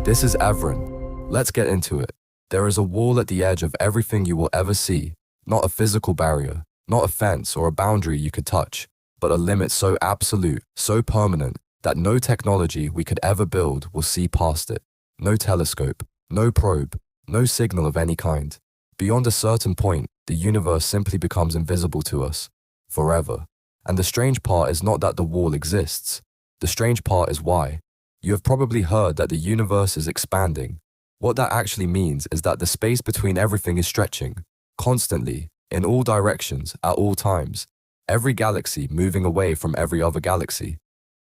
This is Evren. Let's get into it. There is a wall at the edge of everything you will ever see, not a physical barrier, not a fence or a boundary you could touch, but a limit so absolute, so permanent, that no technology we could ever build will see past it. No telescope, no probe, no signal of any kind. Beyond a certain point, the universe simply becomes invisible to us, forever. And the strange part is not that the wall exists. The strange part is why. You have probably heard that the universe is expanding. What that actually means is that the space between everything is stretching, constantly, in all directions, at all times. Every galaxy moving away from every other galaxy.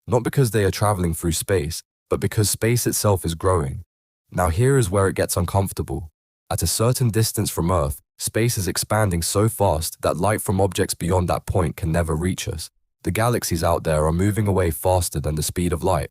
Not because they are traveling through space, but because space itself is growing. Now here is where it gets uncomfortable. At a certain distance from Earth, space is expanding so fast that light from objects beyond that point can never reach us. The galaxies out there are moving away faster than the speed of light.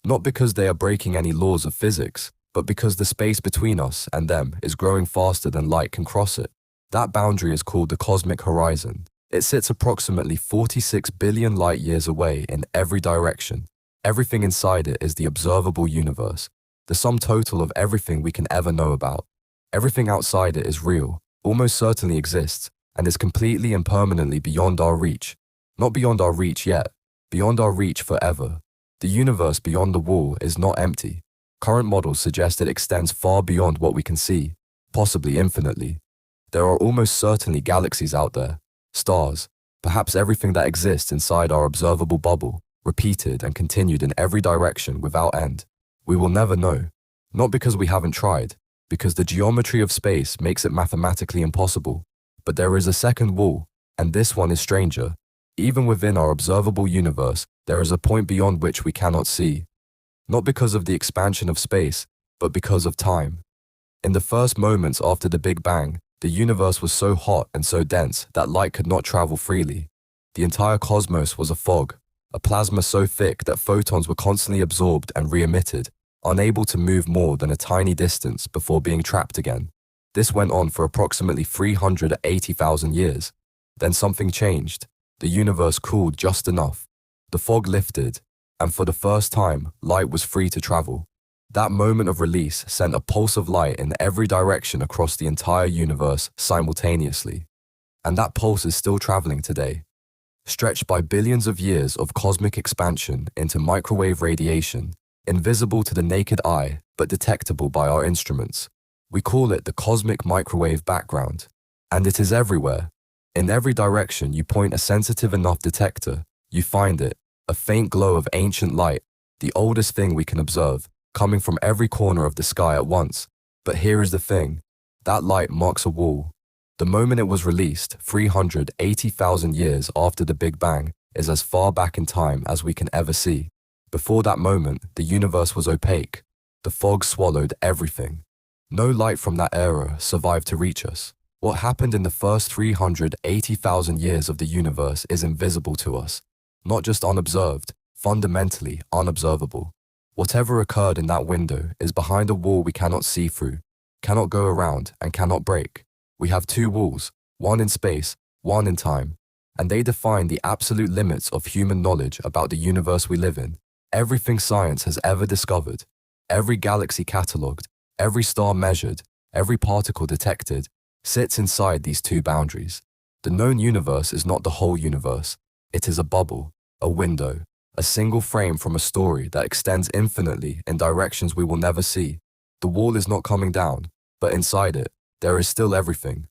Not because they are breaking any laws of physics, but because the space between us and them is growing faster than light can cross it. That boundary is called the cosmic horizon. It sits approximately 46 billion light years away in every direction. Everything inside it is the observable universe, the sum total of everything we can ever know about. Everything outside it is real, almost certainly exists, and is completely and permanently beyond our reach. Not beyond our reach yet, beyond our reach forever. The universe beyond the wall is not empty. Current models suggest it extends far beyond what we can see, possibly infinitely. There are almost certainly galaxies out there, stars, perhaps everything that exists inside our observable bubble, repeated and continued in every direction without end. We will never know, not because we haven't tried, because the geometry of space makes it mathematically impossible. But there is a second wall, and this one is stranger. Even within our observable universe, there is a point beyond which we cannot see. Not because of the expansion of space, but because of time. In the first moments after the Big Bang, the universe was so hot and so dense that light could not travel freely. The entire cosmos was a fog, a plasma so thick that photons were constantly absorbed and re-emitted, unable to move more than a tiny distance before being trapped again. This went on for approximately 380,000 years. Then something changed. The universe cooled just enough. The fog lifted, and for the first time, light was free to travel. That moment of release sent a pulse of light in every direction across the entire universe simultaneously. And that pulse is still traveling today. Stretched by billions of years of cosmic expansion into microwave radiation, invisible to the naked eye but detectable by our instruments. We call it the cosmic microwave background. And it is everywhere. In every direction you point a sensitive enough detector, you find it, a faint glow of ancient light, the oldest thing we can observe, coming from every corner of the sky at once. But here is the thing, that light marks a wall. The moment it was released, 380,000 years after the Big Bang, is as far back in time as we can ever see. Before that moment, the universe was opaque. The fog swallowed everything. No light from that era survived to reach us. What happened in the first 380,000 years of the universe is invisible to us. Not just unobserved, fundamentally unobservable. Whatever occurred in that window is behind a wall we cannot see through, cannot go around, and cannot break. We have two walls, one in space, one in time, and they define the absolute limits of human knowledge about the universe we live in. Everything science has ever discovered, every galaxy catalogued, every star measured, every particle detected, sits inside these two boundaries. The known universe is not the whole universe. It is a bubble, a window, a single frame from a story that extends infinitely in directions we will never see. The wall is not coming down, but inside it, there is still everything.